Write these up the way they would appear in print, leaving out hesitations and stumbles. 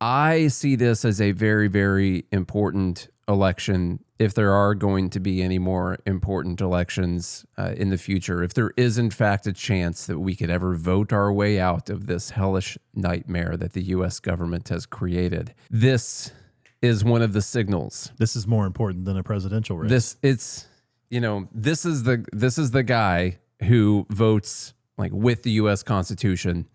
I see this as a very, very important election. If there are going to be any more important elections in the future, if there is in fact a chance that we could ever vote our way out of this hellish nightmare that the U.S. government has created, this is one of the signals. This is more important than a presidential race. This is the guy who votes like with the U.S. Constitution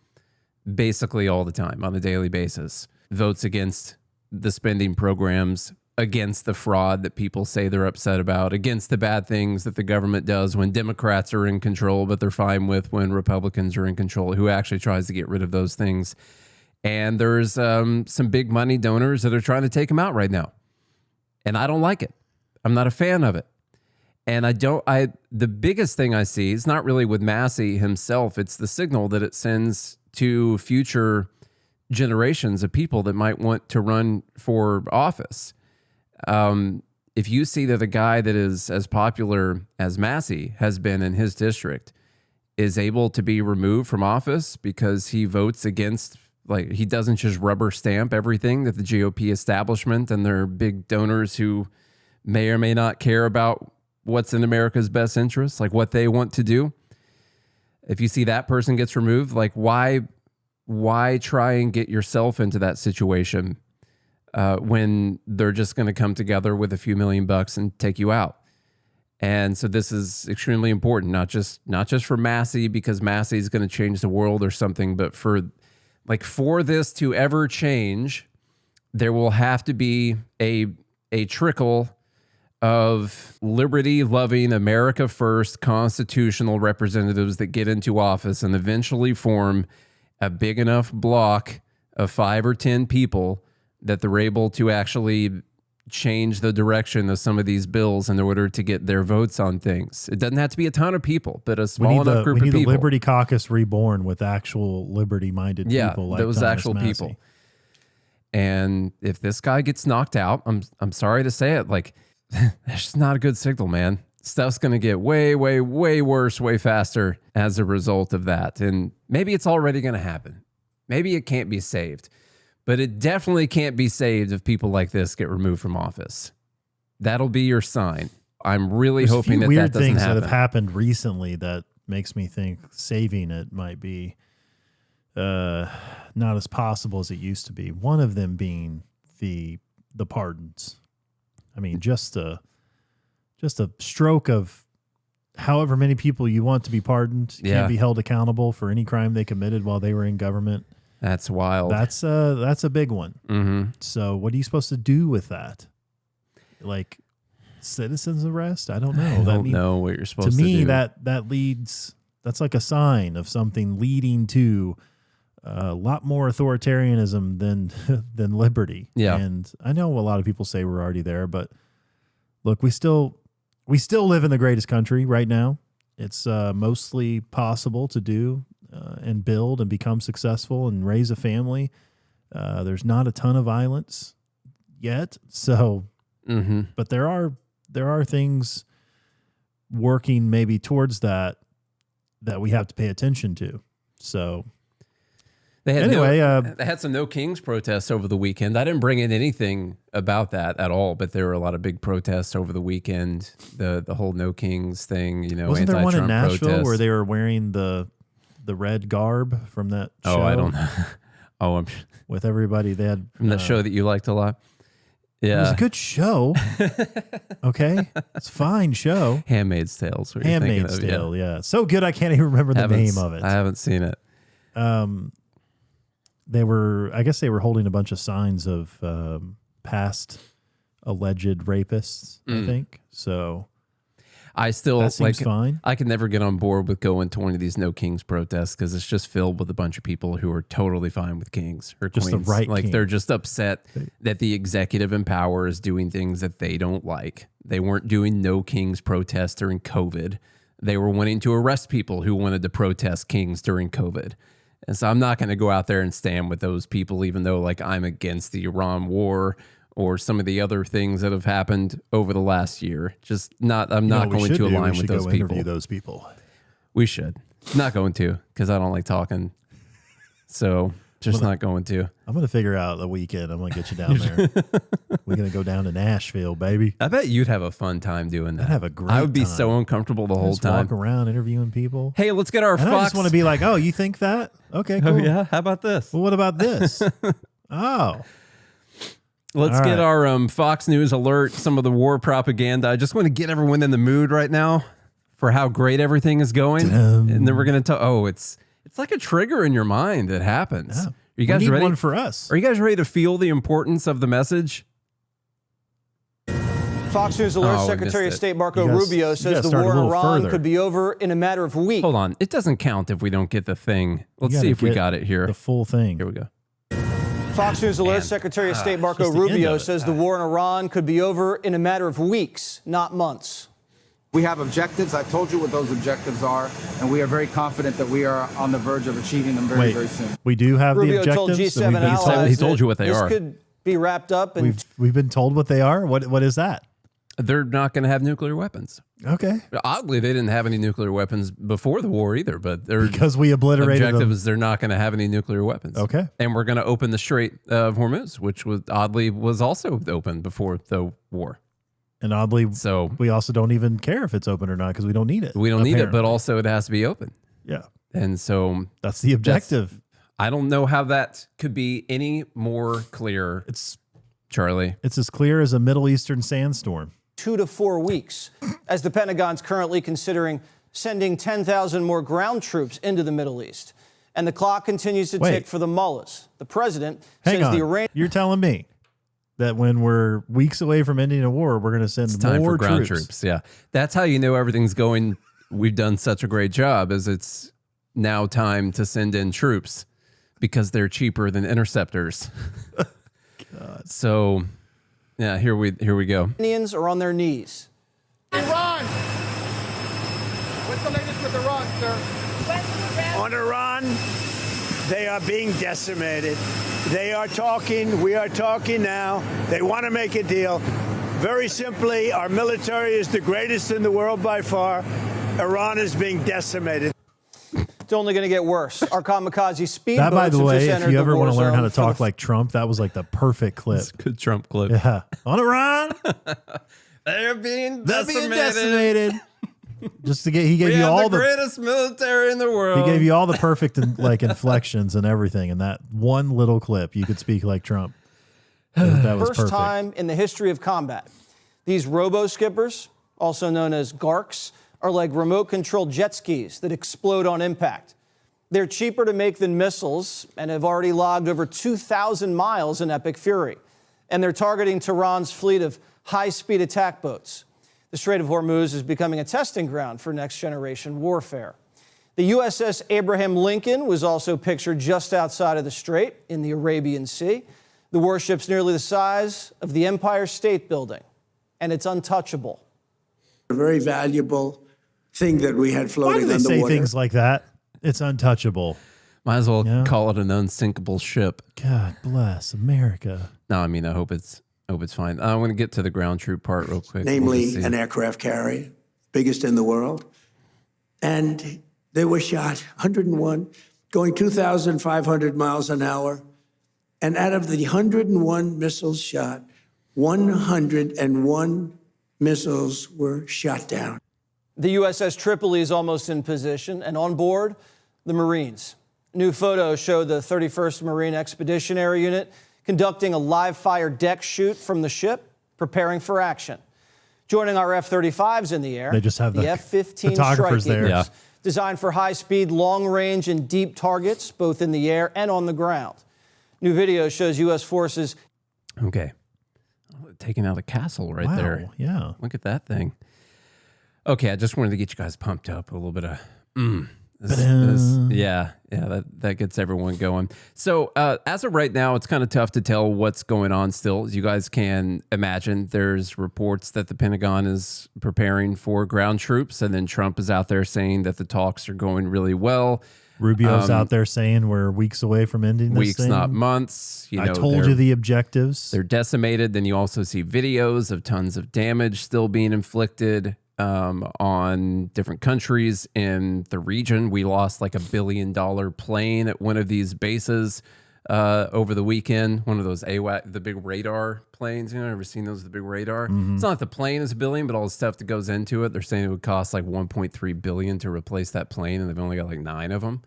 basically all the time on a daily basis, votes against the spending programs, against the fraud that people say they're upset about, against the bad things that the government does when Democrats are in control, but they're fine with when Republicans are in control, who actually tries to get rid of those things. And there's some big money donors that are trying to take him out right now. And I don't like it. I'm not a fan of it. And the biggest thing I see is not really with Massie himself. It's the signal that it sends to future generations of people that might want to run for office. If you see that a guy that is as popular as Massie has been in his district is able to be removed from office because he votes against, like, he doesn't just rubber stamp everything that the GOP establishment and their big donors who may or may not care about what's in America's best interest, like what they want to do. If you see that person gets removed, like why try and get yourself into that situation when they're just going to come together with a few $1 million and take you out? And so this is extremely important, not just for Massie because Massie is going to change the world or something, but for this to ever change, there will have to be a trickle of liberty-loving, America first constitutional representatives that get into office and eventually form a big enough block of 5 or 10 people that they're able to actually change the direction of some of these bills in order to get their votes on things. It doesn't have to be a ton of people, but a small enough group of people. We need the Liberty Caucus reborn with actual liberty-minded people like those Thomas actual Massie. people. And if this guy gets knocked out, I'm sorry to say it, like, that's just not a good signal, man. Stuff's going to get way, way, way worse, way faster as a result of that. And maybe it's already going to happen. Maybe it can't be saved. But it definitely can't be saved if people like this get removed from office. That'll be your sign. I'm really hoping that that doesn't happen. Weird things that have happened recently that makes me think saving it might be not as possible as it used to be. One of them being the pardons. I mean, just a stroke of however many people you want to be pardoned can't be held accountable for any crime they committed while they were in government. That's wild. That's a big one. Mm-hmm. So what are you supposed to do with that? Like citizens arrest? I don't know. I don't know what you're supposed to do. To me, that leads. That's like a sign of something leading to a lot more authoritarianism than liberty. Yeah. And I know a lot of people say we're already there, but look, we still live in the greatest country right now. It's mostly possible to do and build and become successful and raise a family. There's not a ton of violence yet, so but there are things working maybe towards that we have to pay attention to. So they had some No Kings protests over the weekend. I didn't bring in anything about that at all, but there were a lot of big protests over the weekend. The whole No Kings thing, wasn't there one in Nashville protests where they were wearing the red garb from that show? Oh, I don't know. With everybody, they had from that show that you liked a lot. Yeah, it was a good show. Okay, it's a fine show. Handmaid's Tales. Handmaid's Tale. Yeah, so good I can't even remember the name of it. I haven't seen it. I guess they were holding a bunch of signs of past alleged rapists. I think so. I still that seems fine. I can never get on board with going to one of these No Kings protests because it's just filled with a bunch of people who are totally fine with kings or just queens. The right like king. They're just upset that the executive in power is doing things that they don't like. They weren't doing No Kings protests during COVID. They were wanting to arrest people who wanted to protest kings during COVID. And so I'm not going to go out there and stand with those people, even though like I'm against the Iran war or some of the other things that have happened over the last year. I'm not going to align with those people. Interview those people. We should. Not going to, because I don't like talking. So Just not going to. I'm going to figure out the weekend. I'm going to get you down there. We're going to go down to Nashville, baby. I bet you'd have a fun time doing that. I'd have a great I would be time. so uncomfortable the whole Just time. walk around interviewing people. Hey, let's get our And Fox. I just want to be like, oh, you think that? Okay, cool. Oh, yeah? How about this? Well, what about this? Oh. Let's All get right. our Fox News alert, some of the war propaganda. I just want to get everyone in the mood right now for how great everything is going. And then we're going to talk. Oh, it's like a trigger in your mind that happens. Yeah. Are you guys we need ready? one for us. Are you guys ready to feel the importance of the message? Fox News alert Oh, we Secretary of missed it. State Marco You guys- Rubio you says gotta the start a war in little Iran further. could be over in a matter of weeks. Hold on. It doesn't count if we don't get the thing. Let's You see gotta if we get got it here. The full thing. Here we go. Fox News alert Secretary of State Marco just the end Rubio of it. says the war in Iran could be over in a matter of weeks, not months. We have objectives. I've told you what those objectives are, and we are very confident that we are on the verge of achieving them very, Wait, very soon. we do have Rubio the told objectives. G7 and allies he told that you what they this are. could be wrapped up and we've been told what they are. What is that? They're not going to have nuclear weapons. Okay. Oddly, they didn't have any nuclear weapons before the war either, but their Because we obliterated objective them. is they're not going to have any nuclear weapons. Okay. And we're going to open the Strait of Hormuz, which was oddly was also open before the war. And oddly, So we also don't even care if it's open or not because we don't need it. we don't need it, but apparently. also it has to be open. Yeah, And so that's the objective. I don't know how that could be any more clear, It's Charlie. as clear as a Middle Eastern sandstorm. 2 to 4 weeks, as the Pentagon's currently considering sending 10,000 more ground troops into the Middle East. And the clock continues to Wait. tick for the mullahs. The president Hang says on. the Iranian You're telling me that when we're weeks away from ending a war, we're going to send It's time more for ground troops. Yeah. That's how you know everything's going. We've done such a great job as it's now time to send in troops because they're cheaper than interceptors. So yeah, here we go. Iranians are on their knees. Iran. What's the latest with Iran, sir? On Iran, they are being decimated. They are talking. We are talking now. They want to make a deal. Very simply, our military is the greatest in the world by far. Iran is being decimated. It's only going to get worse. Our kamikaze speedboats That, by the have way, just if entered you the ever war want to learn how zone to for talk the like Trump, that was like the perfect clip. Good Trump clip. Yeah. On Iran, They're being they're being decimated. decimated. Just to get, he gave We you have all the the greatest military in the world. he gave you all the perfect like inflections and everything in that one little clip. You could speak like Trump. That was first perfect. time in the history of combat. These robo-skippers, also known as GARCs, are like remote-controlled jet skis that explode on impact. They're cheaper to make than missiles and have already logged over 2,000 miles in epic fury. And they're targeting Tehran's fleet of high-speed attack boats. The Strait of Hormuz is becoming a testing ground for next-generation warfare. The USS Abraham Lincoln was also pictured just outside of the strait in the Arabian Sea. The warship's nearly the size of the Empire State Building, and it's untouchable. A very valuable thing that we had Why floating do they on the say water. things like that? It's untouchable. Might as well Yeah. call it an unsinkable ship. God bless America. No, I mean I hope it's fine. I want to get to the ground troop part real quick. We'll Namely, just see. an aircraft carrier, biggest in the world. And they were shot, 101, going 2,500 miles an hour. And out of the 101 missiles shot, 101 missiles were shot down. The USS Tripoli is almost in position, and on board, the Marines. New photos show the 31st Marine Expeditionary Unit conducting a live-fire deck shoot from the ship, preparing for action. Joining our F-35s in the air, They just have the F-15 photographers Strike there. Eagles, Yeah. designed for high-speed, long-range, and deep targets, both in the air and on the ground. New video shows U.S. forces. Okay. Taking out a castle right Wow. there. Yeah. Look at that thing. Okay, I just wanted to get you guys pumped up a little bit of yeah, that gets everyone going. So as of right now, it's kind of tough to tell what's going on still. As you guys can imagine, there's reports that the Pentagon is preparing for ground troops, and then Trump is out there saying that the talks are going really well. Rubio's out there saying we're weeks away from ending this Weeks, thing. not months. You know, I told they're- you the objectives. They're decimated. Then you also see videos of tons of damage still being inflicted on different countries in the region. We lost like $1 billion plane at one of these bases over the weekend. One of those AWAC, the big radar planes. You know, ever seen those? The big radar. It's not like the plane is $1 billion, but all the stuff that goes into it. They're saying it would cost like $1.3 billion to replace that plane, and they've only got like 9 of them.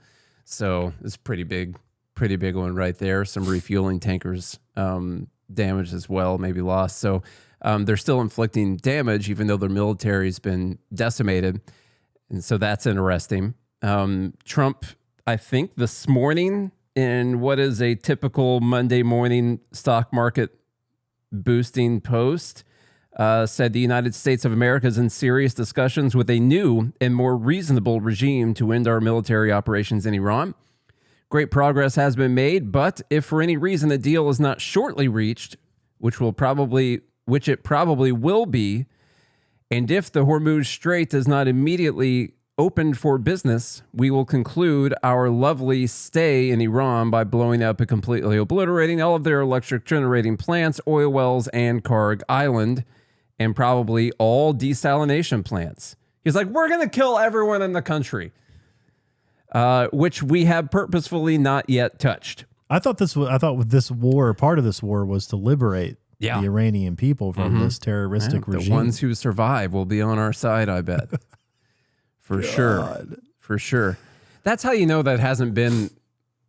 So it's pretty big one right there. Some refueling tankers damaged as well, maybe lost. So they're still inflicting damage, even though their military's been decimated. And so that's interesting. Trump, I think this morning, in what is a typical Monday morning stock market boosting post, said the United States of America is in serious discussions with a new and more reasonable regime to end our military operations in Iran. Great progress has been made, but if for any reason a deal is not shortly reached, which it probably will be, and if the Hormuz Strait is not immediately opened for business, we will conclude our lovely stay in Iran by blowing up and completely obliterating all of their electric generating plants, oil wells, and Karg Island, and probably all desalination plants. He's like, we're going to kill everyone in the country, which we have purposefully not yet touched. I thought with this war, part of this war was to liberate the Iranian people from this terroristic regime. The ones who survive will be on our side, I bet. For sure. That's how you know that hasn't been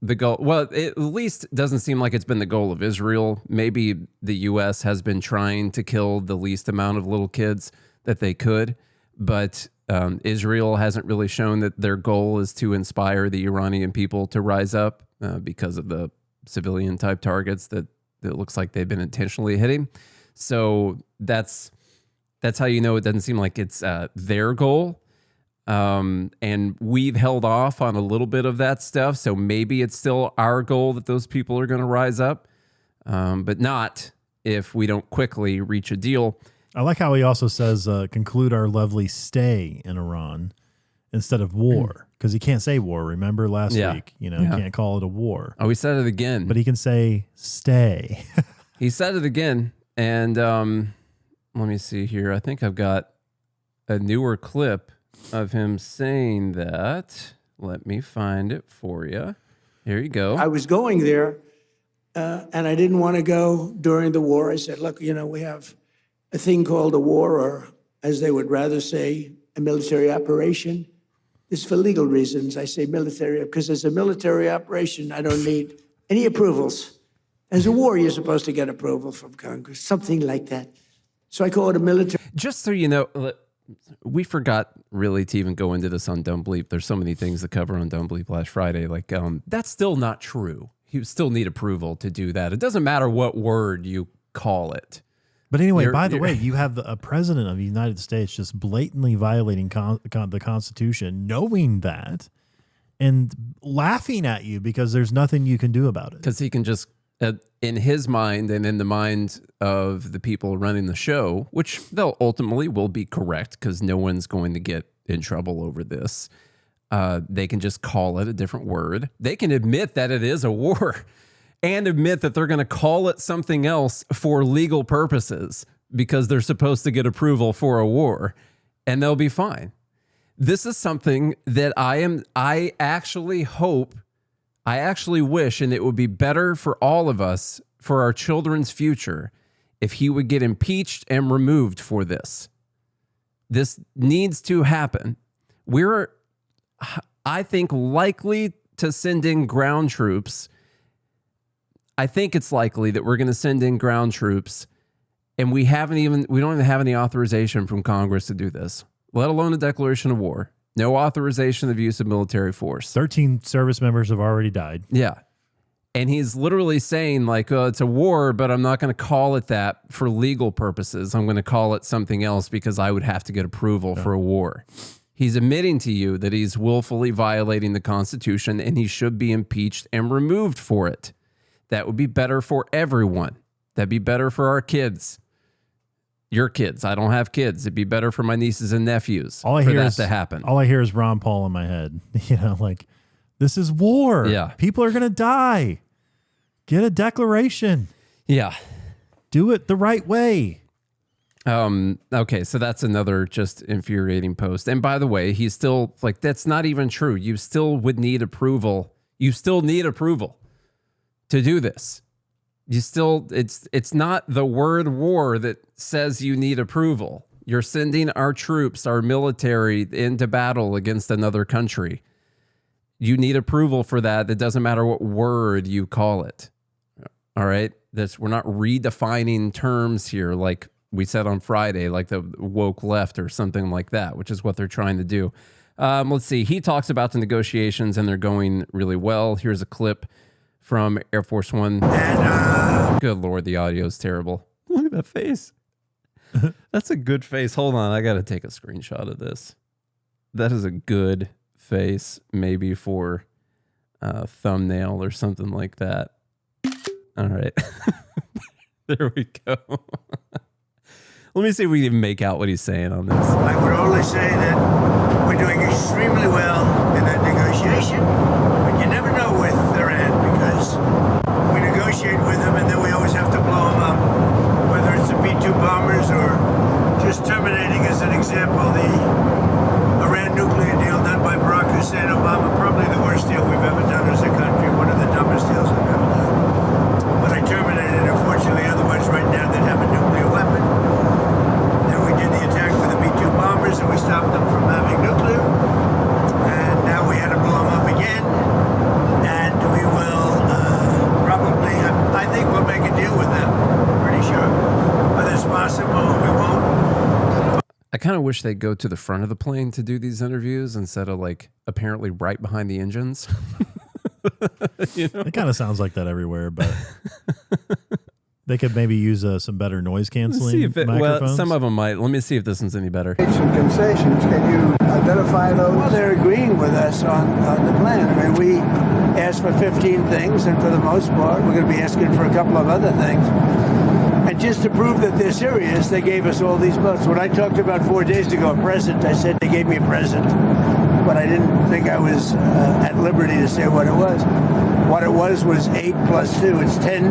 the goal. Well, it at least doesn't seem like it's been the goal of Israel. Maybe the U.S. has been trying to kill the least amount of little kids that they could, but Israel hasn't really shown that their goal is to inspire the Iranian people to rise up because of the civilian type targets that it looks like they've been intentionally hitting. So that's how you know it doesn't seem like it's their goal. And we've held off on a little bit of that stuff. So maybe it's still our goal that those people are going to rise up, but not if we don't quickly reach a deal. I like how he also says, conclude our lovely stay in Iran instead of war. Because he can't say war. Remember last week? You know, he can't call it a war. Oh, he said it again. But he can say stay. He said it again. And let me see here. I think I've got a newer clip of him saying that. Let me find it for you. Here you go. I was going there, and I didn't want to go during the war. I said, look, you know, we have a thing called a war, or as they would rather say, a military operation. It's for legal reasons. I say military because as a military operation, I don't need any approvals. As a war, you're supposed to get approval from Congress, something like that. So I call it a military. Just so you know, we forgot really to even go into this on Dumb Bleep. There's so many things to cover on Dumb Bleep last Friday. Like, that's still not true. You still need approval to do that. It doesn't matter what word you call it. But anyway, by the way, you have a president of the United States just blatantly violating the Constitution, knowing that, and laughing at you because there's nothing you can do about it. Because he can just, in his mind and in the mind of the people running the show, which they'll ultimately will be correct because no one's going to get in trouble over this. They can just call it a different word. They can admit that it is a war and admit that they're going to call it something else for legal purposes because they're supposed to get approval for a war, and they'll be fine. This is something that I actually hope, I actually wish, and it would be better for all of us, for our children's future, if he would get impeached and removed for this. This needs to happen. We're, I think, likely to send in ground troops. I think it's likely that we're going to send in ground troops, and we don't even have any authorization from Congress to do this, let alone a declaration of war. No authorization of use of military force. 13 service members have already died. Yeah. And he's literally saying, like, oh, it's a war, but I'm not going to call it that for legal purposes. I'm going to call it something else because I would have to get approval for a war. He's admitting to you that he's willfully violating the Constitution and he should be impeached and removed for it. That would be better for everyone. That'd be better for our kids. Your kids. I don't have kids. It'd be better for my nieces and nephews for that to happen. All I hear is Ron Paul in my head. You know, like, this is war. Yeah. People are going to die. Get a declaration. Yeah. Do it the right way. Okay, so that's another just infuriating post. And by the way, he's still like, that's not even true. You still would need approval. You still need approval to do this. You still, it's not the word war that says you need approval. You're sending our troops, our military into battle against another country. You need approval for that. It doesn't matter what word you call it. All right. We're not redefining terms here like we said on Friday, like the woke left or something like that, which is what they're trying to do. Let's see. He talks about the negotiations and they're going really well. Here's a clip from Air Force One. Good Lord, the audio is terrible. Look at that face. That's a good face. Hold on. I got to take a screenshot of this. That is a good face, maybe for a thumbnail or something like that. All right. There we go. Let me see if we can make out what he's saying on this. I would only say that we're doing extremely well in that negotiation, but you never know with Iran because we negotiate with them and then we always have to blow them up. Whether it's the B-2 bombers or just terminating, as an example, the Iran nuclear deal done by Barack Hussein Obama, probably the worst deal we've ever done as a country, one of the dumbest deals we've ever done. But I terminated it, unfortunately, otherwise right now they'd have a nuclear weapon. Then we did the attack with the B-2 bombers and we stopped them from having nuclear. And now we had to blow them up again. And we will probably, I think we'll make a deal with them, pretty sure. Whether it's possible, we won't. I kind of wish they'd go to the front of the plane to do these interviews instead of like apparently right behind the engines. You know? It kind of sounds like that everywhere, but they could maybe use some better noise canceling microphones. Well, some of them might. Let me see if this one's any better. Some concessions. Can you identify those? Well, they're agreeing with us on the plan. I mean, we asked for 15 things, and for the most part, we're going to be asking for a couple of other things. And just to prove that they're serious, they gave us all these votes. When I talked about 4 days ago a present, I said they gave me a present, but I didn't think I was at liberty to say what it was. What it was 8 plus 2. It's 10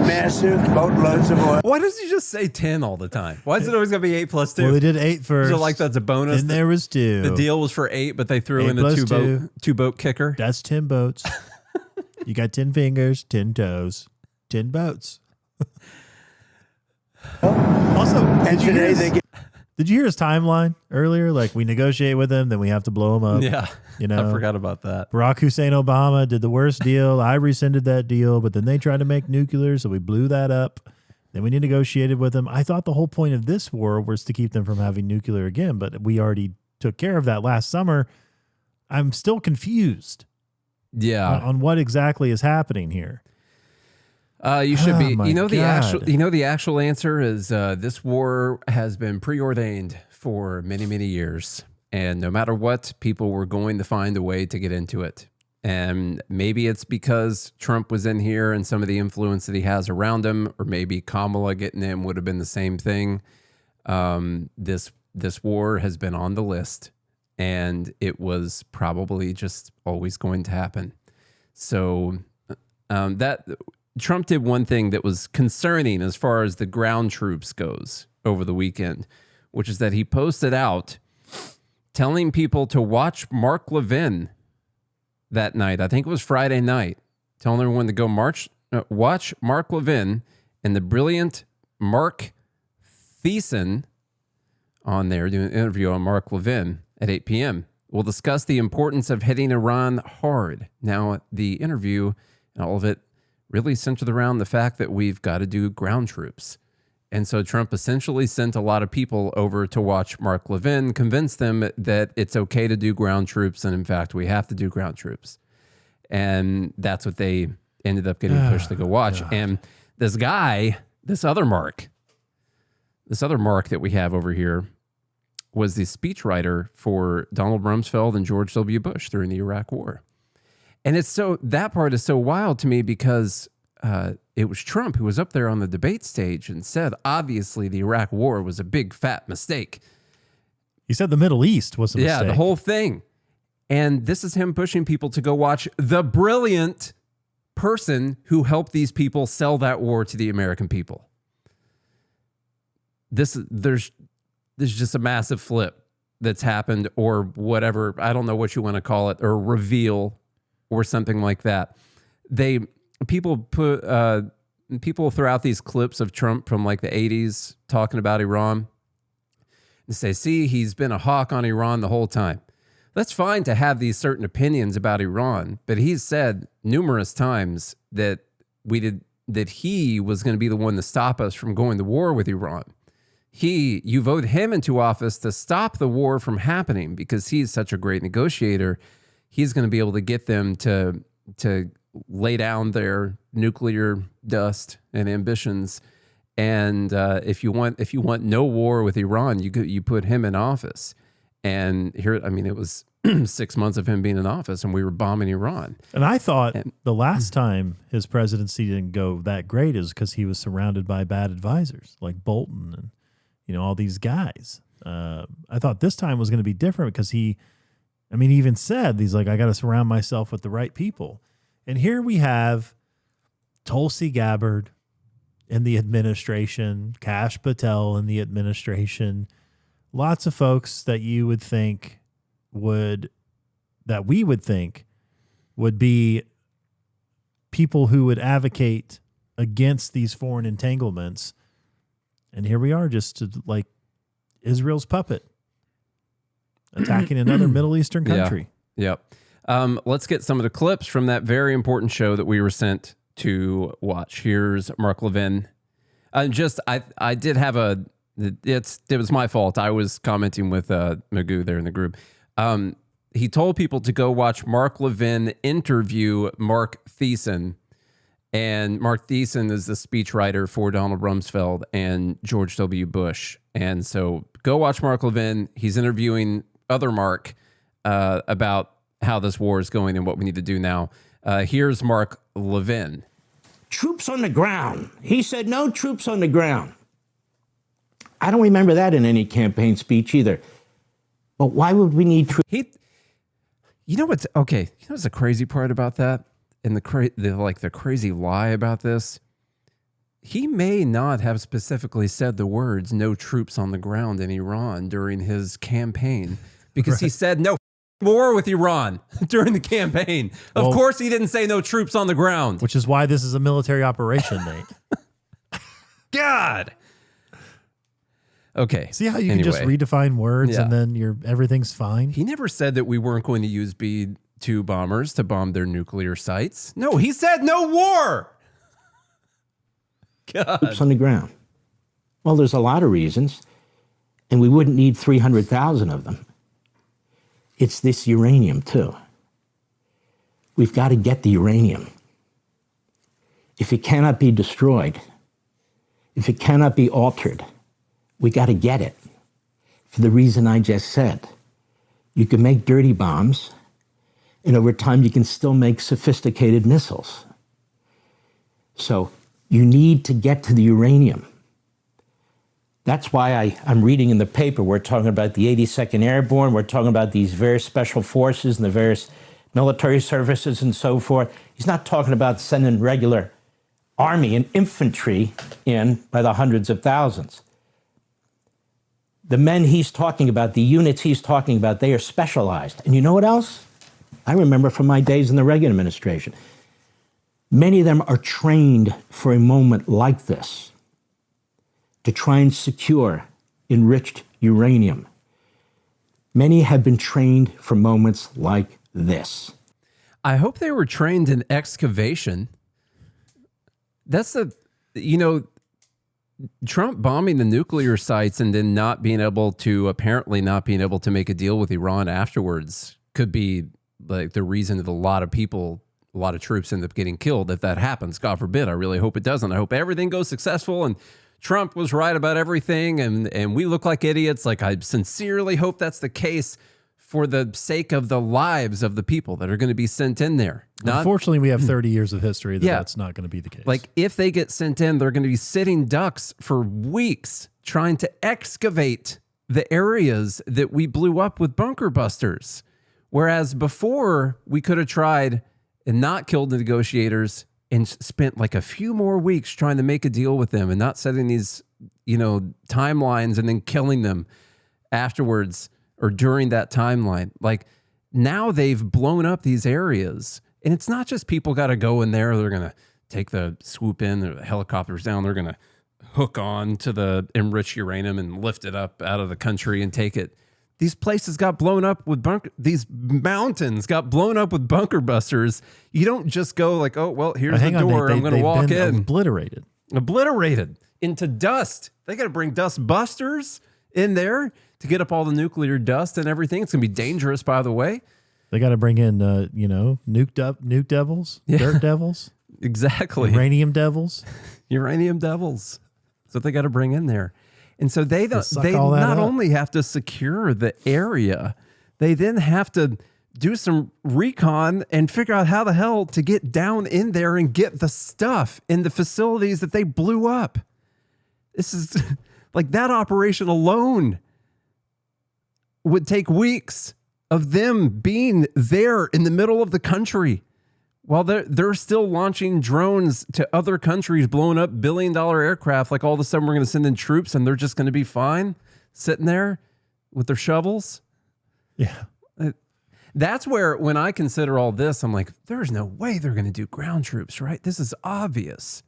massive boatloads of oil. Why does he just say 10 all the time? Why is it always going to be 8 plus 2? Well, they did 8 first. So like that's a bonus. Then there was 2. The deal was for 8, but they threw 8 in the plus 2 boat kicker. That's 10 boats. You got 10 fingers, 10 toes, 10 boats. Also, did you hear his timeline earlier? Like, we negotiate with him, then we have to blow him up. Yeah, you know, I forgot about that. Barack Hussein Obama did the worst deal. I rescinded that deal, but then they tried to make nuclear, so we blew that up. Then we negotiated with them. I thought the whole point of this war was to keep them from having nuclear again, but we already took care of that last summer. I'm still confused. Yeah, on what exactly is happening here. You should be. You know the actual answer is this war has been preordained for many, many years, and no matter what, people were going to find a way to get into it. And maybe it's because Trump was in here and some of the influence that he has around him, or maybe Kamala getting in would have been the same thing. This war has been on the list, and it was probably just always going to happen. So that. Trump did one thing that was concerning as far as the ground troops goes over the weekend, which is that he posted out telling people to watch Mark Levin that night. I think it was Friday night, telling everyone to go watch Mark Levin and the brilliant Mark Thiessen on there doing an interview on Mark Levin at 8 p.m. We'll discuss the importance of hitting Iran hard. Now, the interview and all of it really centered around the fact that we've got to do ground troops. And so Trump essentially sent a lot of people over to watch Mark Levin, convince them that it's okay to do ground troops. And in fact, we have to do ground troops. And that's what they ended up getting pushed to go watch. God. And this guy, this other Mark that we have over here was the speechwriter for Donald Rumsfeld and George W. Bush during the Iraq War. And it's so, that part is so wild to me because it was Trump who was up there on the debate stage and said, obviously, the Iraq War was a big fat mistake. He said the Middle East was a mistake. Yeah, the whole thing. And this is him pushing people to go watch the brilliant person who helped these people sell that war to the American people. There's just a massive flip that's happened, or whatever. I don't know what you want to call it, or reveal, or something like that. people throw out these clips of Trump from like the 80s talking about Iran and say, see, he's been a hawk on Iran the whole time. That's fine to have these certain opinions about Iran, but he's said numerous times that he was going to be the one to stop us from going to war with Iran. You vote him into office to stop the war from happening because he's such a great negotiator. He's going to be able to get them to lay down their nuclear dust and ambitions. And if you want no war with Iran, you put him in office. And here, I mean, it was 6 months of him being in office, and we were bombing Iran. And I thought the last time his presidency didn't go that great is because he was surrounded by bad advisors like Bolton and all these guys. I thought this time was going to be different because he even said, he's like, I got to surround myself with the right people. And here we have Tulsi Gabbard in the administration, Kash Patel in the administration, lots of folks that we would think would be people who would advocate against these foreign entanglements. And here we are, just like Israel's puppet attacking another Middle Eastern country. Yeah. Let's get some of the clips from that very important show that we were sent to watch. Here's Mark Levin. I did have it was my fault. I was commenting with Magoo there in the group. He told people to go watch Mark Levin interview Mark Thiessen. And Mark Thiessen is the speechwriter for Donald Rumsfeld and George W. Bush. And so go watch Mark Levin. He's interviewing other Mark about how this war is going and what we need to do now. Here's Mark Levin. Troops on the ground. He said no troops on the ground. I don't remember that in any campaign speech either. But why would we need troops? You know what's the crazy part about that? And the crazy lie about this? He may not have specifically said the words "no troops on the ground in Iran" during his campaign because he said no war with Iran during the campaign. Of course he didn't say no troops on the ground. Which is why this is a military operation, Nate. God. Okay. See how you can just redefine words and then everything's fine? He never said that we weren't going to use B-2 bombers to bomb their nuclear sites. No, he said no war. God. Troops on the ground. Well, there's a lot of reasons, and we wouldn't need 300,000 of them. It's this uranium, too. We've got to get the uranium. If it cannot be destroyed, if it cannot be altered, we got to get it. For the reason I just said. You can make dirty bombs, and over time you can still make sophisticated missiles. So you need to get to the uranium. That's why I'm reading in the paper, we're talking about the 82nd Airborne, we're talking about these various special forces and the various military services and so forth. He's not talking about sending regular army and infantry in by the hundreds of thousands. The men he's talking about, the units he's talking about, they are specialized. And you know what else? I remember from my days in the Reagan administration. Many of them are trained for a moment like this, to try and secure enriched uranium. Many have been trained for moments like this. I hope they were trained in excavation. That's Trump bombing the nuclear sites and then apparently not being able to make a deal with Iran afterwards could be like the reason that a lot of troops end up getting killed if that happens. God forbid. I really hope it doesn't. I hope everything goes successful and Trump was right about everything and we look like idiots. Like, I sincerely hope that's the case for the sake of the lives of the people that are going to be sent in there. Unfortunately, we have 30 years of history that's not going to be the case. Like, if they get sent in, they're going to be sitting ducks for weeks trying to excavate the areas that we blew up with bunker busters. Whereas before, we could have tried and not killed the negotiators and spent like a few more weeks trying to make a deal with them and not setting these, timelines and then killing them afterwards or during that timeline. Like, now they've blown up these areas, and it's not just people got to go in there. They're going to take the swoop in, the helicopters down. They're going to hook on to the enriched uranium and lift it up out of the country and take it. These places got blown up with these mountains got blown up with bunker busters. You don't just go like, oh, well, here's the door. I'm going to walk in. Obliterated into dust. They got to bring dust busters in there to get up all the nuclear dust and everything. It's going to be dangerous, by the way. They got to bring in, nuke devils, dirt devils. Exactly. Uranium devils. Uranium devils. That's what they got to bring in there. And so they not only have to secure the area, they then have to do some recon and figure out how the hell to get down in there and get the stuff in the facilities that they blew up. This is like that operation alone would take weeks of them being there in the middle of the country while they're still launching drones to other countries, blowing up billion-dollar aircraft. Like all of a sudden we're going to send in troops and they're just going to be fine sitting there with their shovels. Yeah. That's where, when I consider all this, I'm like, there's no way they're going to do ground troops, right? This is obvious.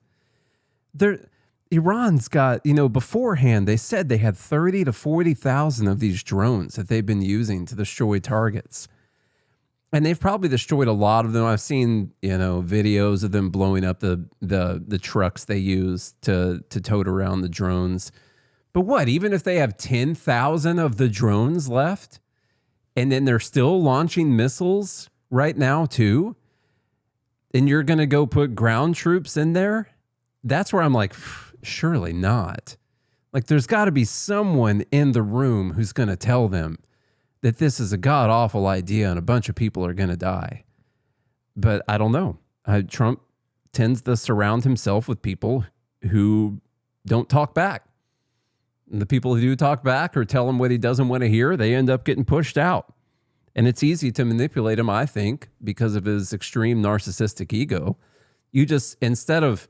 Iran's got, beforehand, they said they had 30 to 40,000 of these drones that they've been using to destroy targets. And they've probably destroyed a lot of them. I've seen, videos of them blowing up the trucks they use to tote around the drones. But what, even if they have 10,000 of the drones left, and then they're still launching missiles right now too, and you're going to go put ground troops in there? That's where I'm like, surely not. Like, there's got to be someone in the room who's going to tell them that this is a god-awful idea and a bunch of people are going to die. But I don't know. Trump tends to surround himself with people who don't talk back. And the people who do talk back or tell him what he doesn't want to hear, they end up getting pushed out. And it's easy to manipulate him, I think, because of his extreme narcissistic ego. You just, instead of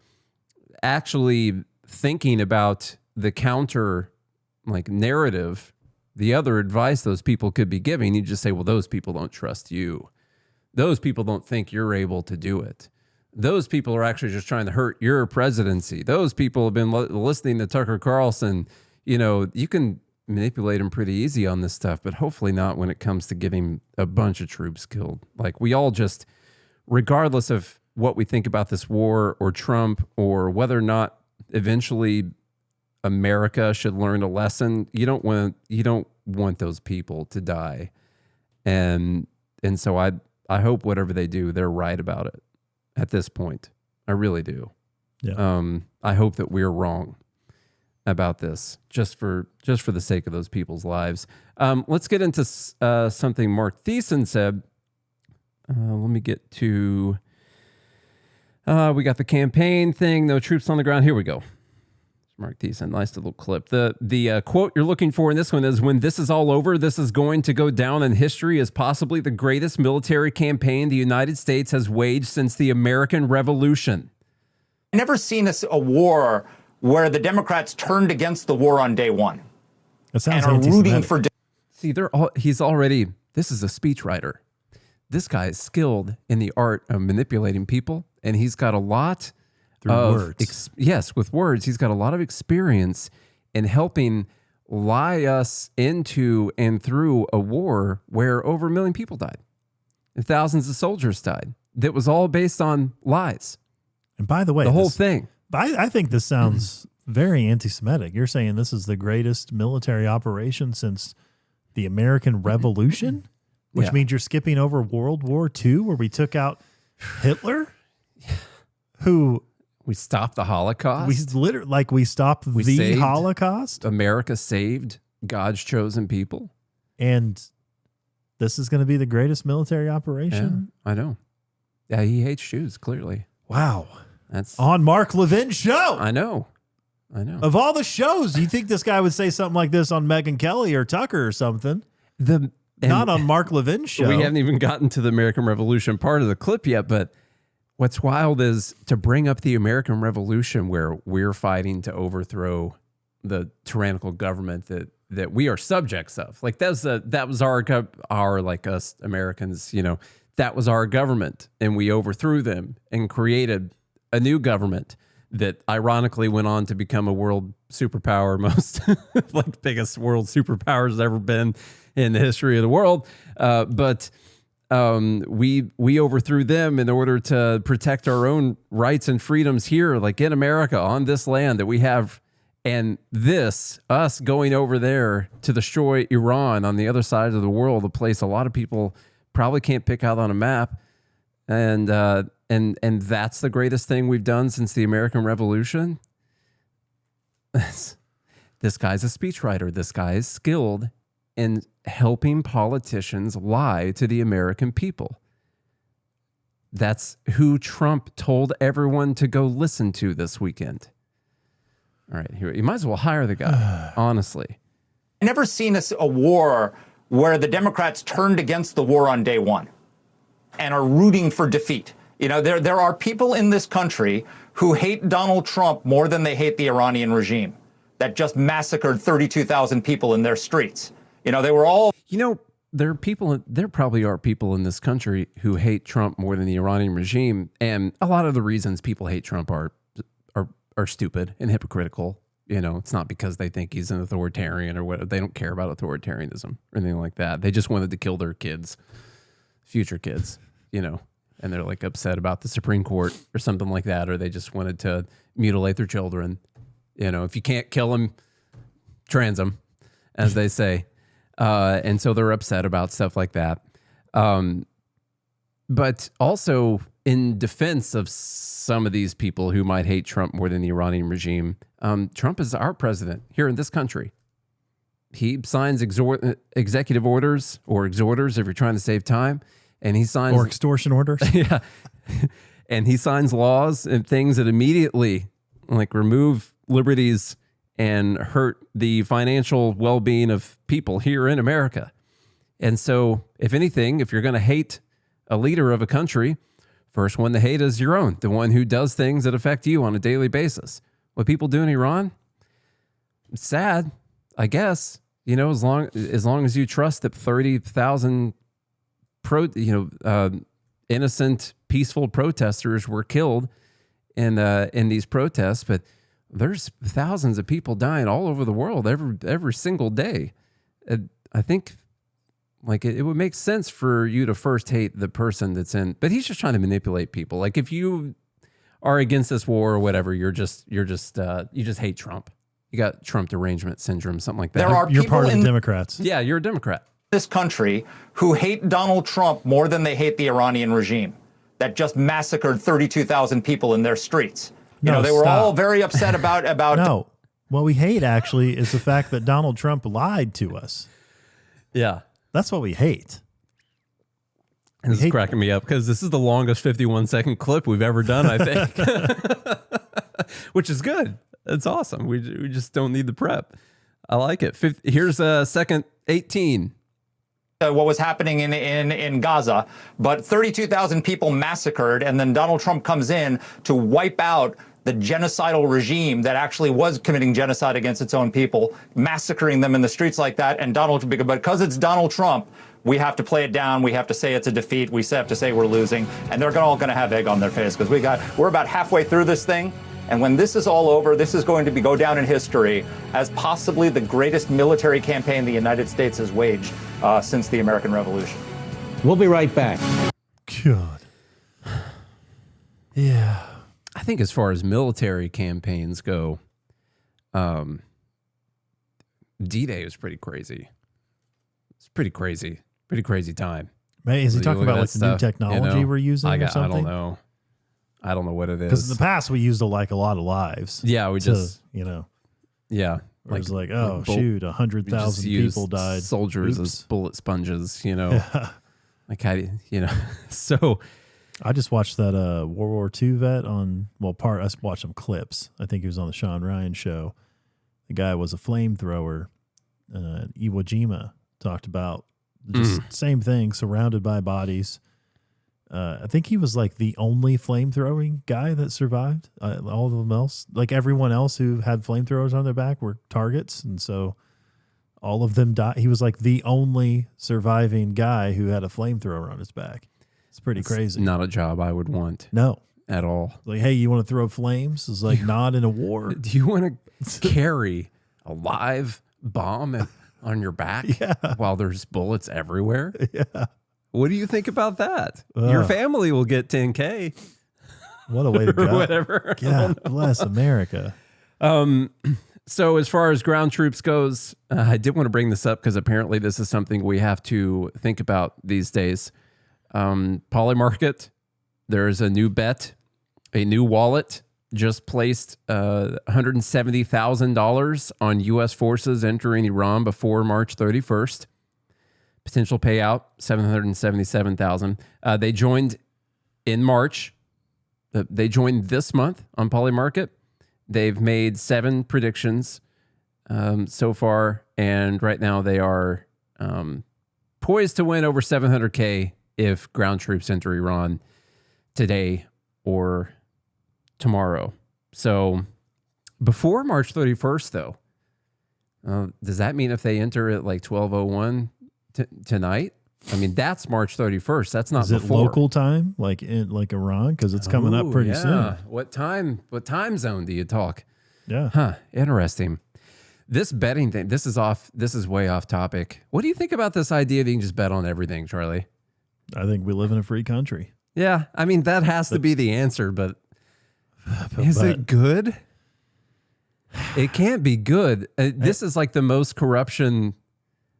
actually thinking about the counter narrative, the other advice those people could be giving, you just say, well, those people don't trust you. Those people don't think you're able to do it. Those people are actually just trying to hurt your presidency. Those people have been listening to Tucker Carlson. You can manipulate them pretty easy on this stuff, but hopefully not when it comes to getting a bunch of troops killed. Like, we all just, regardless of what we think about this war or Trump or whether or not eventually America should learn a lesson, you don't want those people to die. And so I hope whatever they do, they're right about it at this point. I really do. Yeah. I hope that we're wrong about this, just for the sake of those people's lives. Let's get into something Mark Thiessen said. Let me get to, we got the campaign thing, no troops on the ground. Here we go. Mark Thiessen, nice little clip. The quote you're looking for in this one is, when this is all over, this is going to go down in history as possibly the greatest military campaign the United States has waged since the American Revolution. I've never seen a war where the Democrats turned against the war on day one and are rooting for. See, this is a speechwriter. This guy is skilled in the art of manipulating people, and he's got a lot words. With words. He's got a lot of experience in helping lie us into and through a war where over 1 million people died and thousands of soldiers died. That was all based on lies. And by the way, the whole thing. I think this sounds very anti-Semitic. You're saying this is the greatest military operation since the American Revolution, which means you're skipping over World War II, where we took out Hitler, who... We stopped the Holocaust. We stopped the Holocaust. America saved God's chosen people. And this is going to be the greatest military operation. Yeah, I know. Yeah, he hates Jews, clearly. Wow. That's on Mark Levin's show. I know. Of all the shows, you think this guy would say something like this on Megyn Kelly or Tucker or something. Not on Mark Levin's show. We haven't even gotten to the American Revolution part of the clip yet, but what's wild is to bring up the American Revolution, where we're fighting to overthrow the tyrannical government that we are subjects of. Like, that was our like us Americans, that was our government, and we overthrew them and created a new government that ironically went on to become a world superpower, most like biggest world superpower has ever been in the history of the world. But we overthrew them in order to protect our own rights and freedoms here, like in America, on this land that we have. And us going over there to destroy Iran on the other side of the world, a place a lot of people probably can't pick out on a map. And that's the greatest thing we've done since the American Revolution. This guy's a speechwriter. This guy is skilled in helping politicians lie to the American people. That's who Trump told everyone to go listen to this weekend. All right, here, you might as well hire the guy, honestly. I've never seen a war where the Democrats turned against the war on day one and are rooting for defeat. You know, there are people in this country who hate Donald Trump more than they hate the Iranian regime that just massacred 32,000 people in their streets. You know, they were all... You know, there probably are people in this country who hate Trump more than the Iranian regime. And a lot of the reasons people hate Trump are stupid and hypocritical. You know, it's not because they think he's an authoritarian or what. They don't care about authoritarianism or anything like that. They just wanted to kill their kids, future kids, you know, and they're like upset about the Supreme Court or something like that, or they just wanted to mutilate their children. You know, if you can't kill them, trans them, as they say. And so they're upset about stuff like that. But also in defense of some of these people who might hate Trump more than the Iranian regime, Trump is our president here in this country. He signs executive orders or exhorters if you're trying to save time. And he signs... Or extortion orders. Yeah. And he signs laws and things that immediately like remove liberties and hurt the financial well-being of people here in America. And so, if anything, if you're going to hate a leader of a country, first one to hate is your own, the one who does things that affect you on a daily basis. What people do in Iran, it's sad, I guess. You know, as long as you trust that 30,000 innocent, peaceful protesters were killed in these protests, but there's thousands of people dying all over the world every single day. I think like it would make sense for you to first hate the person that's in, but he's just trying to manipulate people. Like if you are against this war or whatever, you just hate Trump. You got Trump derangement syndrome, something like that. You're part of the Democrats. Yeah, you're a Democrat. This country who hate Donald Trump more than they hate the Iranian regime that just massacred 32,000 people in their streets. You know, they were all very upset about. No, what we hate actually is the fact that Donald Trump lied to us. Yeah, that's what we hate. And this is cracking me up because this is the longest 51-second clip we've ever done, I think, which is good. It's awesome. We just don't need the prep. I like it. Here's second 18. What was happening in Gaza, but 32,000 people massacred, and then Donald Trump comes in to wipe out the genocidal regime that actually was committing genocide against its own people, massacring them in the streets like that. And but because it's Donald Trump, we have to play it down. We have to say it's a defeat. We have to say we're losing, and they're all going to have egg on their face because we're about halfway through this thing. And when this is all over, this is going to go down in history as possibly the greatest military campaign the United States has waged since the American Revolution. We'll be right back. God. Yeah. I think as far as military campaigns go, D-Day was pretty crazy. It's pretty crazy time. Man, is he talking about like the new technology we're using or something? I don't know. I don't know what it is. Because in the past we used like a lot of lives. Yeah, we just, Yeah. It was like, oh, shoot, 100,000 people died. Soldiers as bullet sponges, Yeah. Like, how do you, so. I just watched that World War II vet I watched some clips. I think he was on the Sean Ryan show. The guy was a flamethrower. Iwo Jima talked about just same thing, surrounded by bodies. I think he was like the only flamethrowing guy that survived. All of them else, like everyone else who had flamethrowers on their back were targets. And so all of them died. He was like the only surviving guy who had a flamethrower on his back. It's pretty crazy. Not a job I would want. No. at all. Like, hey, you want to throw flames? It's like not in a war. Do you want to carry a live bomb on your back while there's bullets everywhere? Yeah. What do you think about that? Your family will get 10K. What a way to go. Or whatever. God bless America. So as far as ground troops goes, I did want to bring this up because apparently this is something we have to think about these days. Polymarket, there's a new bet, a new wallet just placed $170,000 on U.S. forces entering Iran before March 31st. Potential payout, $777,000. They joined in March. They joined this month on Polymarket. They've made 7 predictions so far, and right now they are poised to win over $700K if ground troops enter Iran today or tomorrow. So before March 31st, though, does that mean if they enter at like 12:01 tonight? I mean, that's March 31st. That's not before. Is it local time, like in Iran? Because it's coming up pretty soon. What time zone do you talk? Yeah. Huh. Interesting. This betting thing, this is way off topic. What do you think about this idea that you can just bet on everything, Charlie? I think we live in a free country. Yeah. I mean, that has to be the answer, but is it good? It can't be good. This is like the most corruption.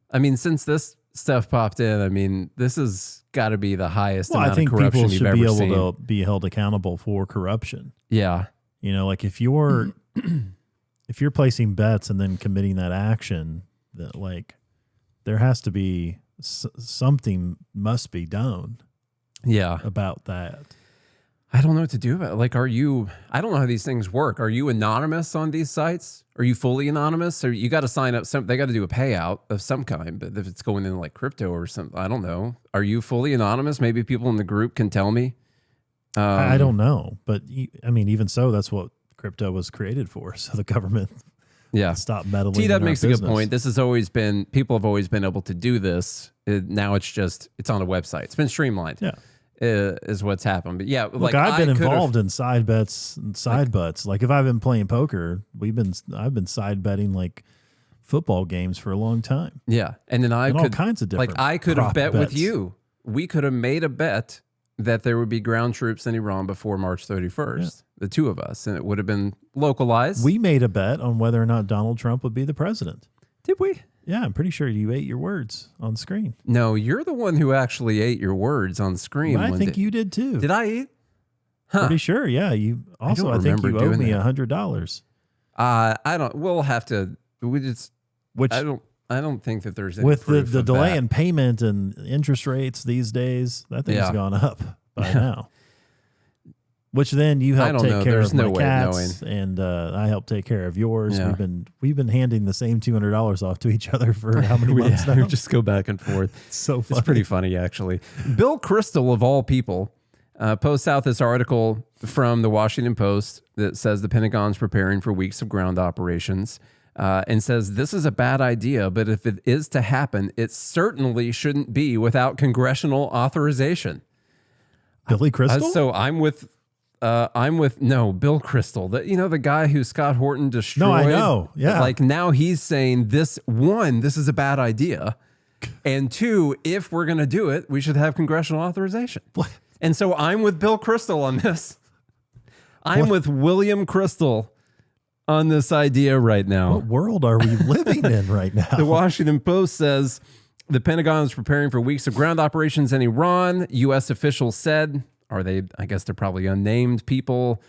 I mean, since this stuff popped in, I mean, this has got to be the highest amount of corruption you've ever seen. I think people should be able to be held accountable for corruption. Yeah. You know, like if you're placing bets and then committing that action, that like there has to be something must be done. Yeah. About that. I don't know what to do about it. Like, I don't know how these things work. Are you anonymous on these sites? Are you fully anonymous? Or you got to sign up they got to do a payout of some kind, but if it's going in like crypto or something, I don't know. Are you fully anonymous? Maybe people in the group can tell me. I don't know, but I mean, even so, that's what crypto was created for. So the government stop meddling. T-Dub makes a good point. This has always been, people have always been able to do this. Now it's on a website. It's been streamlined. Yeah. Is what's happened. But yeah, look, like I've been involved in side bets and side bets. Like if I've been playing poker, I've been side betting like football games for a long time. Yeah. And then all kinds of different, like I could have bet bets with you. We could have made a bet that there would be ground troops in Iran before March 31st, the two of us, and it would have been localized. We made a bet on whether or not Donald Trump would be the president. Did we? Yeah, I'm pretty sure you ate your words on screen. No, you're the one who actually ate your words on screen. I think you did too. Did I eat? Pretty sure. Yeah. You also, I think you owe me $100. I don't. We'll have to. I don't think that there's any with proof the of delay that. in payment and interest rates these days. That thing's gone up by now. Which then you help take care of my cats, and I help take care of yours. Yeah. We've been handing the same $200 off to each other for how many months now? We just go back and forth. It's so funny. It's pretty funny, actually. Bill Kristol, of all people, posts out this article from the Washington Post that says the Pentagon's preparing for weeks of ground operations, and says this is a bad idea, but if it is to happen, it certainly shouldn't be without congressional authorization. Billy Kristol? So I'm with Bill Kristol, the guy who Scott Horton destroyed. No, I know. Yeah. Like now he's saying this is a bad idea. And 2, if we're going to do it, we should have congressional authorization. What? And so I'm with Bill Kristol on this. I'm with William Kristol on this idea right now. What world are we living in right now? The Washington Post says the Pentagon is preparing for weeks of ground operations in Iran. U.S. officials said, I guess they're probably unnamed people,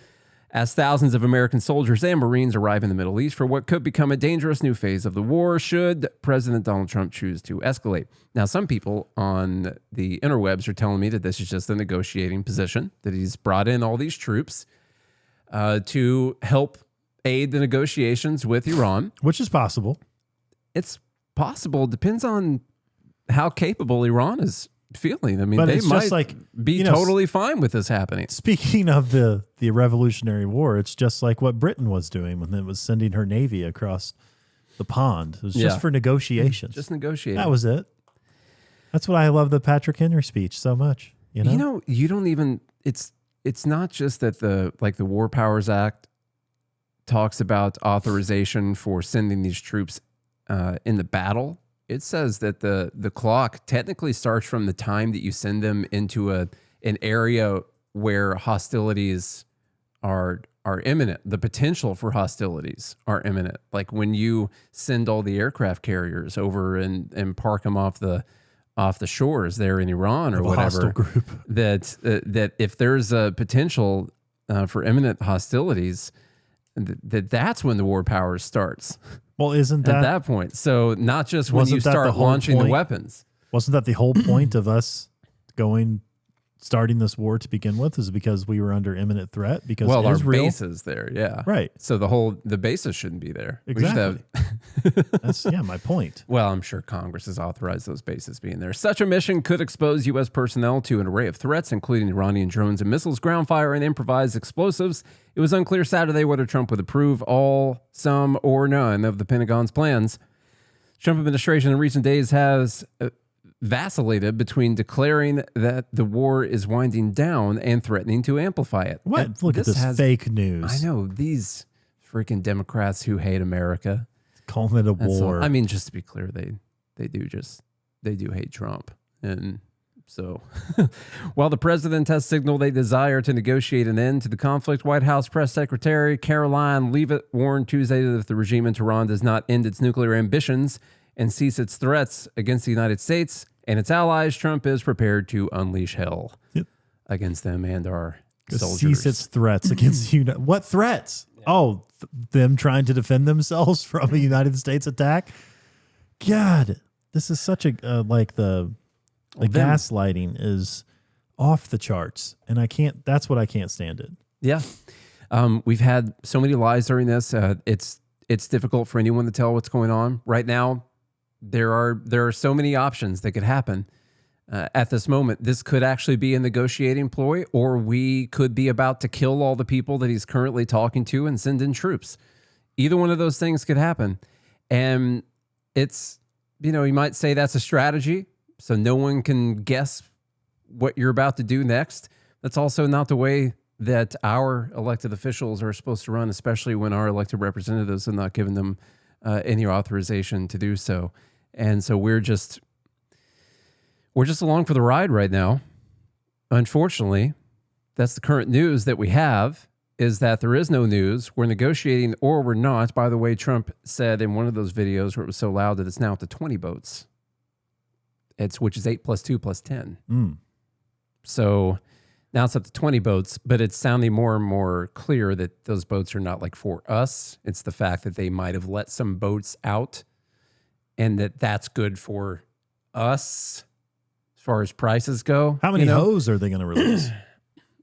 as thousands of American soldiers and Marines arrive in the Middle East for what could become a dangerous new phase of the war should President Donald Trump choose to escalate. Now, some people on the interwebs are telling me that this is just a negotiating position, that he's brought in all these troops to help aid the negotiations with Iran. Which is possible. It's possible. Depends on how capable Iran is feeling. I mean, but they it's might just like, be totally fine with this happening. Speaking of the Revolutionary War, it's just like what Britain was doing when it was sending her navy across the pond. It was just for negotiations. Just negotiating. That was it. That's what I love the Patrick Henry speech so much. You know, you don't even, it's it's not just that the War Powers Act talks about authorization for sending these troops in the battle. It says that the clock technically starts from the time that you send them into an area where hostilities are imminent. The potential for hostilities are imminent. Like when you send all the aircraft carriers over and park them off the shores there in Iran or whatever. Hostile group. That if there's a potential for imminent hostilities, that's when the war powers starts. Well, isn't that at that point? So not just when you wasn't that the start whole launching the point? weapons. Wasn't that the whole point of us starting this war to begin with? Is because we were under imminent threat because Well, Israel, our base is there, yeah, right. So the bases shouldn't be there. Exactly. That's my point. Well, I'm sure Congress has authorized those bases being there. Such a mission could expose U.S. personnel to an array of threats, including Iranian drones and missiles, ground fire, and improvised explosives. It was unclear Saturday whether Trump would approve all, some, or none of the Pentagon's plans. Trump administration in recent days has vacillated between declaring that the war is winding down and threatening to amplify it. What? Look at this fake news. I know, these freaking Democrats who hate America. Calling it a war. I mean, just to be clear, they do hate Trump. And so while the president has signaled a desire to negotiate an end to the conflict, White House Press Secretary Caroline Leavitt warned Tuesday that if the regime in Tehran does not end its nuclear ambitions and cease its threats against the United States and its allies, Trump is prepared to unleash hell against them and our soldiers. Cease its threats against you. What threats? Yeah. Oh, them trying to defend themselves from a United States attack? God, this is such a the gaslighting is off the charts, and that's what I can't stand it. Yeah. We've had so many lies during this. It's difficult for anyone to tell what's going on right now. There are so many options that could happen at this moment. This could actually be a negotiating ploy, or we could be about to kill all the people that he's currently talking to and send in troops. Either one of those things could happen. And it's, you might say that's a strategy, so no one can guess what you're about to do next. That's also not the way that our elected officials are supposed to run, especially when our elected representatives have not given them any authorization to do so. And so we're just along for the ride right now. Unfortunately, that's the current news that we have, is that there is no news. We're negotiating or we're not. By the way, Trump said in one of those videos where it was so loud that it's now up to 20 votes. Which is 8 + 2 + 10. So now it's up to 20 votes, but it's sounding more and more clear that those votes are not like for us. It's the fact that they might have let some votes out and that's good for us as far as prices go. How many hoes are they going to release?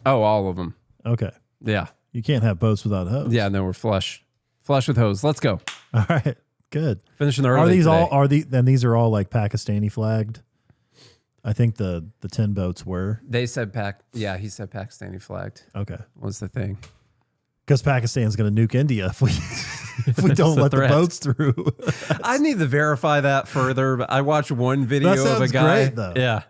Oh, all of them. Okay. Yeah. You can't have boats without hose. Yeah, no, we're flush with hose. Let's go. All right. Good. Finishing early. Are these today. Then these are all like Pakistani flagged? I think the 10 boats were. They said he said Pakistani flagged. Okay. Was the thing. Because Pakistan's going to nuke India if we don't let the boats through. I need to verify that further, but I watched one video of a guy. Great, though. Yeah.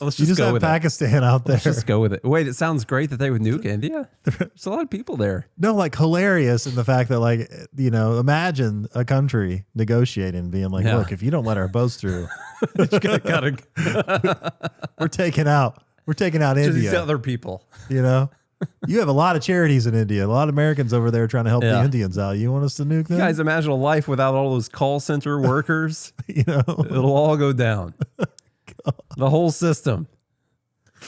Let's You just go have with Pakistan out there. Let's just go with it. Wait, it sounds great that they would nuke India. There's a lot of people there. No, like hilarious in the fact that imagine a country negotiating, being like, look, if you don't let our boats through, we're taking out India. These other people. You have a lot of charities in India, a lot of Americans over there trying to help the Indians out. You want us to nuke them? You guys imagine a life without all those call center workers? It'll all go down. The whole system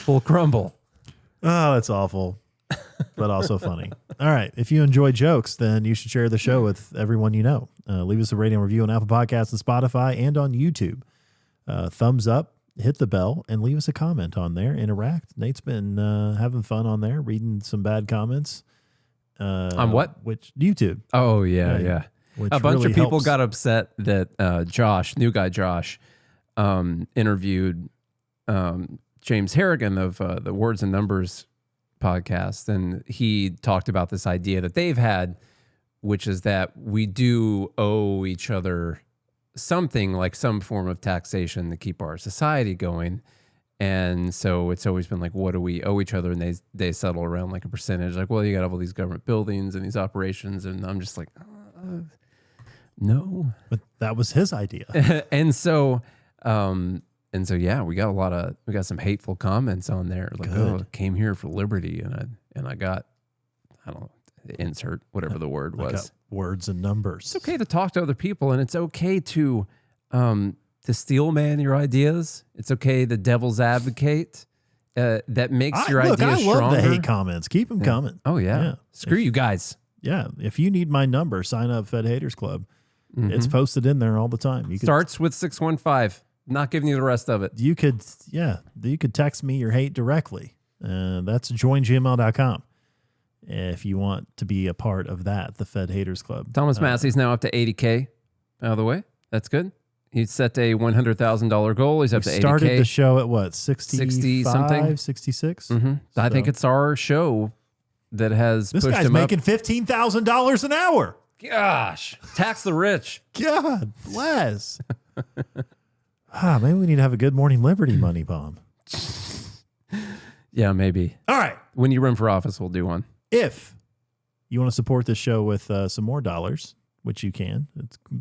will crumble. Oh, that's awful, but also funny. All right. If you enjoy jokes, then you should share the show with everyone you know. Leave us a rating and review on Apple Podcasts and Spotify and on YouTube. Thumbs up, hit the bell, and leave us a comment on there. Interact. Nate's been having fun on there, reading some bad comments. On what? Which YouTube. Oh, yeah. A bunch of people got upset that new guy Josh, interviewed James Harrigan of the Words and Numbers podcast, and he talked about this idea that they've had, which is that we do owe each other something, like some form of taxation to keep our society going. And so it's always been like, what do we owe each other? And they settle around like a percentage. Like, well, you got all these government buildings and these operations. And I'm just like, no. But that was his idea. and so, yeah, we got some hateful comments on there. Like, Good. oh, came here for liberty. And I got, I don't know, insert whatever the word was. Got words and numbers. It's okay to talk to other people, and it's okay to steel man your ideas. It's okay to devil's advocate. That makes your ideas I love stronger. the hate comments. Keep them coming. Oh yeah. Screw you guys. Yeah. If you need my number, sign up Fed Haters Club. It's posted in there all the time. You Starts with 615. Not giving you the rest of it. You could text me your hate directly. That's joingml.com. If you want to be a part of that, the Fed Haters Club. Thomas Massie's now up to 80K. Out of the way. That's good. He's set a $100,000 goal. He's up to 80K. Started the show at what? 60 something? 66? I think it's our show that has This pushed guy's him making up. $15,000 an hour. Gosh. Tax the rich. God bless. Maybe we need to have a good morning Liberty money bomb. Yeah, maybe. All right. When you run for office, we'll do one. If you want to support this show with some more dollars, which you can,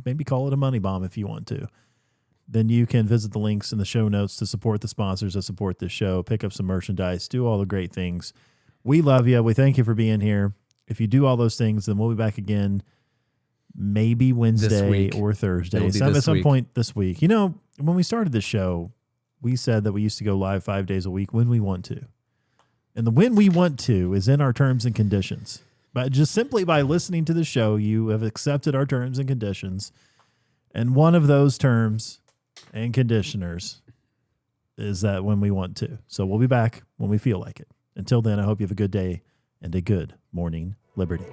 maybe call it a money bomb if you want to, then you can visit the links in the show notes to support the sponsors that support this show, pick up some merchandise, do all the great things. We love you. We thank you for being here. If you do all those things, then we'll be back again maybe Wednesday or Thursday. At some point this week. You know, when we started the show, we said that we used to go live 5 days a week when we want to. And the when we want to is in our terms and conditions. But just simply by listening to the show, you have accepted our terms and conditions. And one of those terms and conditioners is that when we want to. So we'll be back when we feel like it. Until then, I hope you have a good day and a good morning, Liberty.